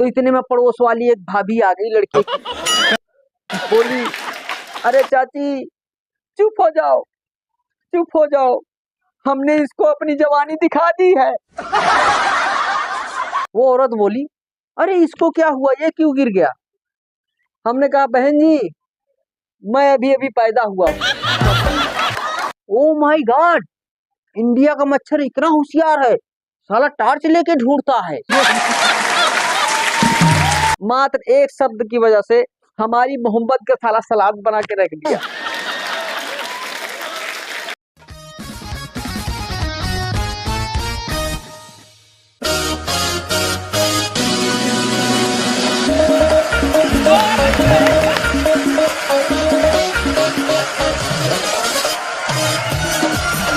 तो इतने में पड़ोस वाली एक भाभी आ गई लड़के की, बोली, अरे चाची चुप हो जाओ, चुप हो जाओ, हमने इसको अपनी जवानी दिखा दी है। वो औरत बोली, अरे इसको क्या हुआ, ये क्यों गिर गया? हमने कहा, बहन जी मैं अभी अभी पैदा हुआ हूँ। ओ माय गॉड, इंडिया का मच्छर इतना होशियार है, साला टॉर्च लेके ढूंढता है। मात्र एक शब्द की वजह से हमारी मोहब्बत का साला सलाद बना के रख दिया।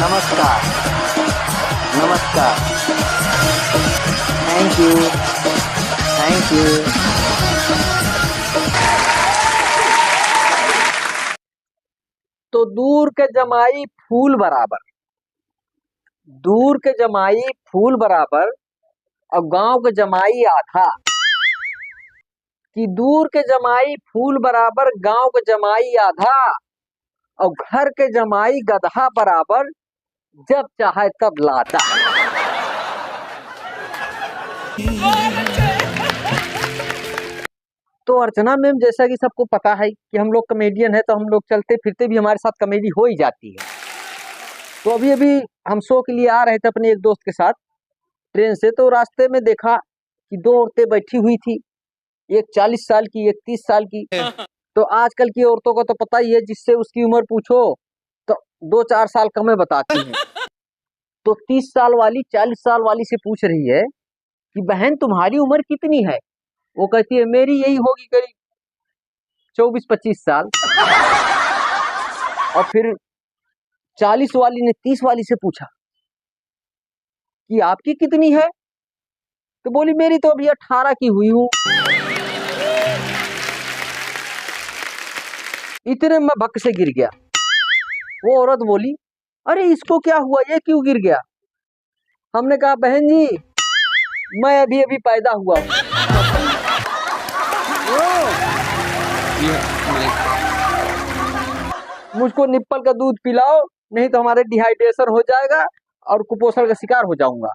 नमस्कार, नमस्कार, थैंक यू, थैंक यू। तो दूर के जमाई फूल बराबर, दूर के जमाई फूल बराबर और गांव के जमाई आधा, कि दूर के जमाई फूल बराबर गांव के जमाई आधा और घर के जमाई गधा बराबर, जब चाहे तब लाता। तो अर्चना मैम, जैसा कि सबको पता है कि हम लोग कॉमेडियन है, तो हम लोग चलते फिरते भी हमारे साथ कॉमेडी हो ही जाती है। तो अभी अभी हम शो के लिए आ रहे थे अपने एक दोस्त के साथ ट्रेन से, तो रास्ते में देखा कि दो औरतें बैठी हुई थी, एक 40 साल की, एक 30 साल की। तो आजकल की औरतों को तो पता ही है, जिससे उसकी उम्र पूछो तो 2-4 साल कम बताती हैं। तो 30 साल वाली 40 साल वाली से पूछ रही है कि बहन तुम्हारी उम्र कितनी है? वो कहती है मेरी यही होगी करीब 24-25 साल। और फिर 40 वाली ने 30 वाली से पूछा कि आपकी कितनी है? तो बोली मेरी तो अभी 18 की हुई हूँ। इतने में भक्क से गिर गया। वो औरत बोली, अरे इसको क्या हुआ, ये क्यों गिर गया? हमने कहा, बहन जी मैं अभी अभी पैदा हुआ हूँ। मुझको निप्पल का दूध पिलाओ, नहीं तो हमारे डिहाइड्रेशन हो जाएगा और कुपोषण का शिकार हो जाऊंगा।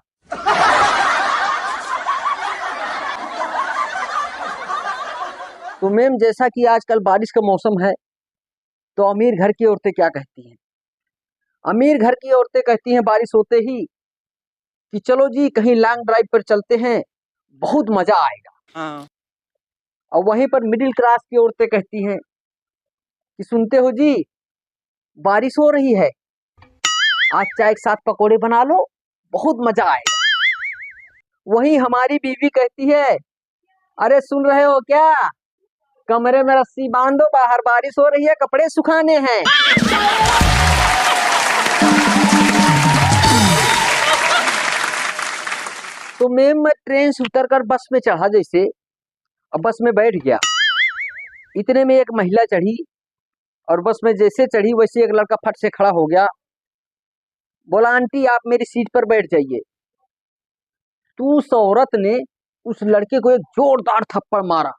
तो मैम, जैसा कि आजकल बारिश का मौसम है, तो अमीर घर की औरतें क्या कहती हैं? अमीर घर की औरतें कहती हैं बारिश होते ही कि चलो जी कहीं लॉन्ग ड्राइव पर चलते हैं, बहुत मजा आएगा। हाँ। और वहीं पर मिडिल क्लास की औरतें कहती हैं कि सुनते हो जी बारिश हो रही है, आज चाय के साथ पकोड़े बना लो, बहुत मजा आएगा। वहीं हमारी बीवी कहती है, अरे सुन रहे हो क्या, कमरे में रस्सी बांधो, बाहर बारिश हो रही है, कपड़े सुखाने हैं। तो मैम, मैं ट्रेन से उतरकर बस में चढ़ा जैसे, और बस में बैठ गया। इतने में एक महिला चढ़ी और बस में जैसे चढ़ी वैसे एक लड़का फट से खड़ा हो गया, बोला आंटी आप मेरी सीट पर बैठ जाइए। तो उस औरत ने उस लड़के को एक जोरदार थप्पड़ मारा।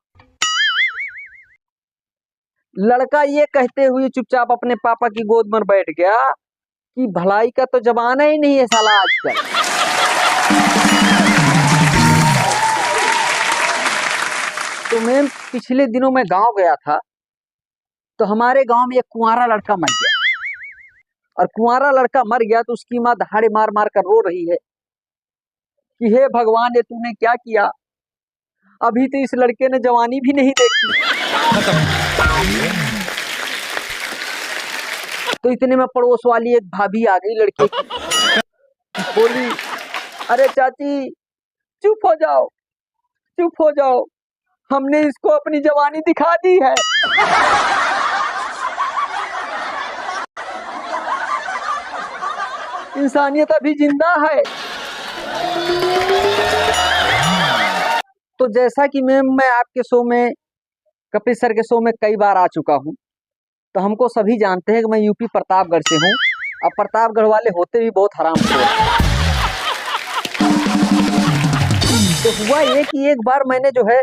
लड़का ये कहते हुए चुपचाप अपने पापा की गोद में बैठ गया कि भलाई का तो जमाना ही नहीं है साला आजकल। तो मैं पिछले दिनों में गांव गया था, तो हमारे गांव में एक कुंवारा लड़का मर गया। और कुंवारा लड़का मर गया तो उसकी माँ दहाड़े मार मार कर रो रही है कि हे भगवान ये तूने क्या किया, अभी तो इस लड़के ने जवानी भी नहीं देखी। तो इतने में पड़ोस वाली एक भाभी आ गई लड़के की, बोली, अरे चाची चुप हो जाओ, चुप हो जाओ, हमने इसको अपनी जवानी दिखा दी है। इंसानियत अभी जिंदा है। तो जैसा कि मैं आपके शो में, कपिल सर के शो में कई बार आ चुका हूं, तो हमको सभी जानते हैं कि मैं यूपी प्रतापगढ़ से हूं, और प्रतापगढ़ वाले होते भी बहुत हरामखोर हैं। तो हुआ ये कि एक बार मैंने जो है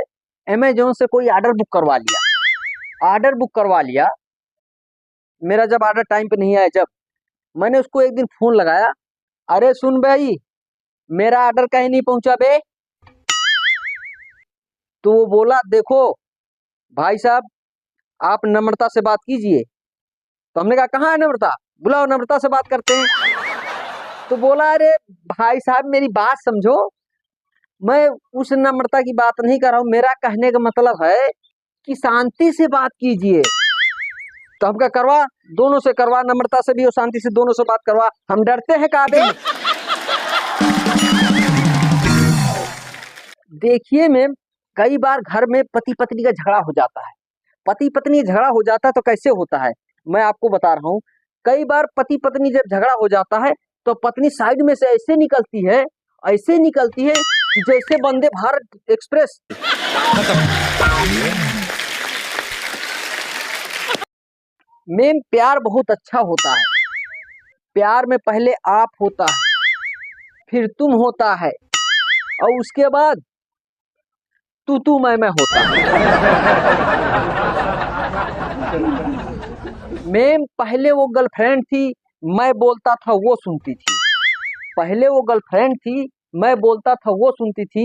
अमेजोन से कोई ऑर्डर बुक करवा लिया। ऑर्डर बुक करवा लिया, मेरा जब ऑर्डर टाइम पे नहीं आया, जब मैंने उसको एक दिन फोन लगाया, अरे सुन भाई, मेरा ऑर्डर कहीं नहीं पहुंचा बे। तो वो बोला, देखो भाई साहब, आप नम्रता से बात कीजिए। तो हमने कहा कहाँ है नम्रता, बुलाओ नम्रता से बात करते हैं। तो बोला, अरे भाई साहब मेरी बात समझो, मैं उस नम्रता की बात नहीं कर रहा हूँ, मेरा कहने का मतलब है कि शांति से बात कीजिए। तो हम क्या करवा, दोनों से करवा, नम्रता से भी और शांति से, दोनों से बात करवा, हम डरते हैं काबे। देखिए मैम, कई बार घर में पति पत्नी का झगड़ा हो जाता है। पति पत्नी झगड़ा हो जाता है तो कैसे होता है, मैं आपको बता रहा हूँ। कई बार पति पत्नी जब झगड़ा हो जाता है तो पत्नी साइड में से ऐसे निकलती है, ऐसे निकलती है कि जैसे वंदे भारत एक्सप्रेस। मैम प्यार बहुत अच्छा होता है। प्यार में पहले आप होता है, फिर तुम होता है, और उसके बाद तू मैं होता है। मैम पहले वो गर्लफ्रेंड थी, मैं बोलता था वो सुनती थी। पहले वो गर्लफ्रेंड थी, मैं बोलता था वो सुनती थी।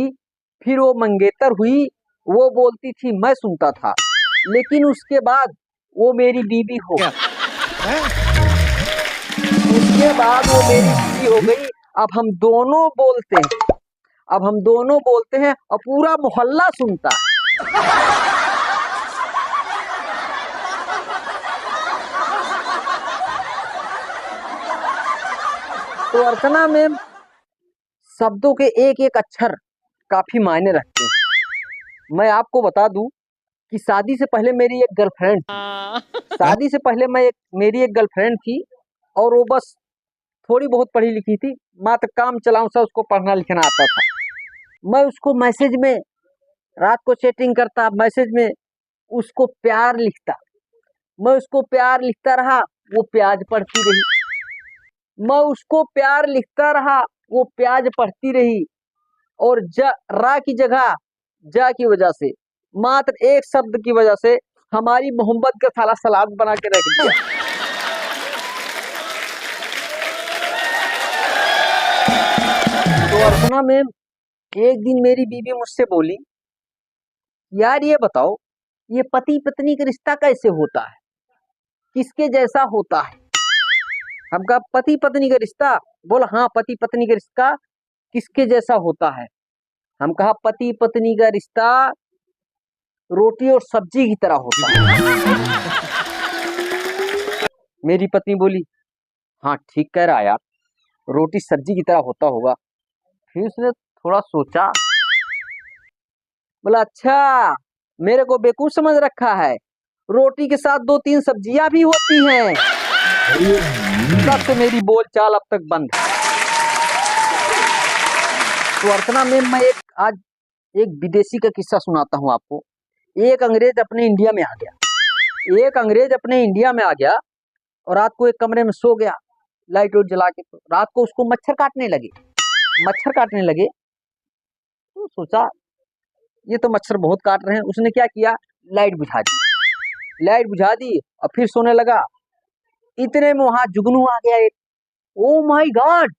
फिर वो मंगेतर हुई, वो बोलती थी मैं सुनता था। लेकिन उसके बाद वो मेरी बीवी हो गई। उसके बाद वो मेरी बीवी हो गई। अब हम दोनों बोलते हैं, अब हम दोनों बोलते हैं और पूरा मोहल्ला सुनता है। तो अर्चना मैम, शब्दों के एक एक अक्षर काफी मायने रखते हैं। मैं आपको बता दूं कि शादी से पहले मेरी एक गर्लफ्रेंड थी। शादी से पहले मेरी एक गर्लफ्रेंड थी, और वो बस थोड़ी बहुत पढ़ी लिखी थी, मात्र काम चलाऊं सा उसको पढ़ना लिखना आता था। मैं उसको मैसेज में, रात को चैटिंग करता, मैसेज में उसको प्यार लिखता। मैं उसको प्यार लिखता रहा, वो प्याज पढ़ती रही। मैं उसको प्यार लिखता रहा, वो प्याज पढ़ती रही। और रा की जगह जा की वजह से, मात्र एक शब्द की वजह से हमारी मोहब्बत का साला सलाद बना के रख दिया। तो अर्चना मैम, एक दिन मेरी बीवी मुझसे बोली, यार ये बताओ, ये पति पत्नी का रिश्ता कैसे होता है, किसके जैसा होता है। हम कहा पति पत्नी का रिश्ता, बोला हाँ पति पत्नी का रिश्ता किसके जैसा होता है। हम कहा पति पत्नी का रिश्ता रोटी और सब्जी की तरह होता है। मेरी पत्नी बोली, हाँ ठीक कह रहा यार, रोटी सब्जी की तरह होता होगा। फिर उसने थोड़ा सोचा, बोला अच्छा, मेरे को बेवकूफ समझ रखा है, रोटी के साथ 2-3 सब्जियां भी होती हैं। तब से मेरी बोलचाल अब तक बंद है। तो अर्चना मैम, मैं आज एक विदेशी का किस्सा सुनाता हूँ आपको। एक अंग्रेज अपने इंडिया में आ गया। एक अंग्रेज अपने इंडिया में आ गया और रात को एक कमरे में सो गया, लाइट वाइट जला के। तो रात को उसको मच्छर काटने लगे। मच्छर काटने लगे तो सोचा ये तो मच्छर बहुत काट रहे हैं। उसने क्या किया, लाइट बुझा दी। लाइट बुझा दी और फिर सोने लगा। इतने में वहां जुगनू आ गया एक। ओ माय गॉड,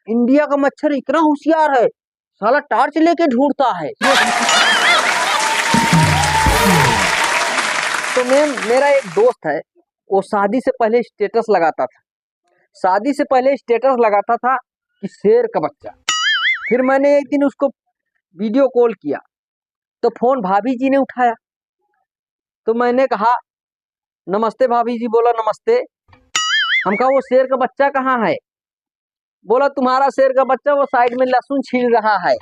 इंडिया का मच्छर इतना होशियार है, साला टॉर्च लेके ढूंढता है। तो मैम, मेरा एक दोस्त है, वो शादी से पहले स्टेटस लगाता था। शादी से पहले स्टेटस लगाता था कि शेर का बच्चा। फिर मैंने एक दिन उसको वीडियो कॉल किया तो फोन भाभी जी ने उठाया। तो मैंने कहा नमस्ते भाभी जी। बोला नमस्ते। हम कहा वो शेर का बच्चा कहाँ है। बोला तुम्हारा शेर का बच्चा वो साइड में लहसुन छील रहा है।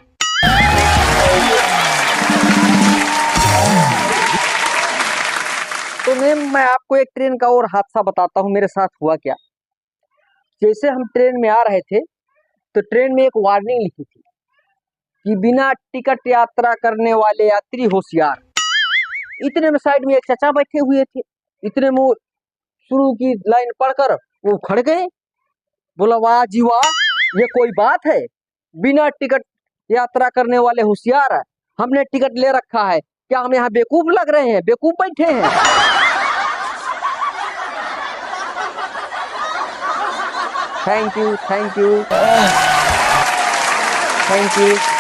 तो मैम, मैं आपको एक ट्रेन का और हादसा बताता हूँ मेरे साथ हुआ क्या। जैसे हम ट्रेन में आ रहे थे तो ट्रेन में एक वार्निंग लिखी थी कि बिना टिकट यात्रा करने वाले यात्री होशियार। इतने में साइड में एक चाचा बैठे हुए थे। इतने में शुरू की लाइन पढ़कर वो खड़ गए। बोला वाह जी वाह, ये कोई बात है, बिना टिकट यात्रा करने वाले होशियार है, हमने टिकट ले रखा है, क्या हम यहाँ बेवकूफ लग रहे हैं? बेवकूफ बैठे हैं? Thank you, thank you, thank you.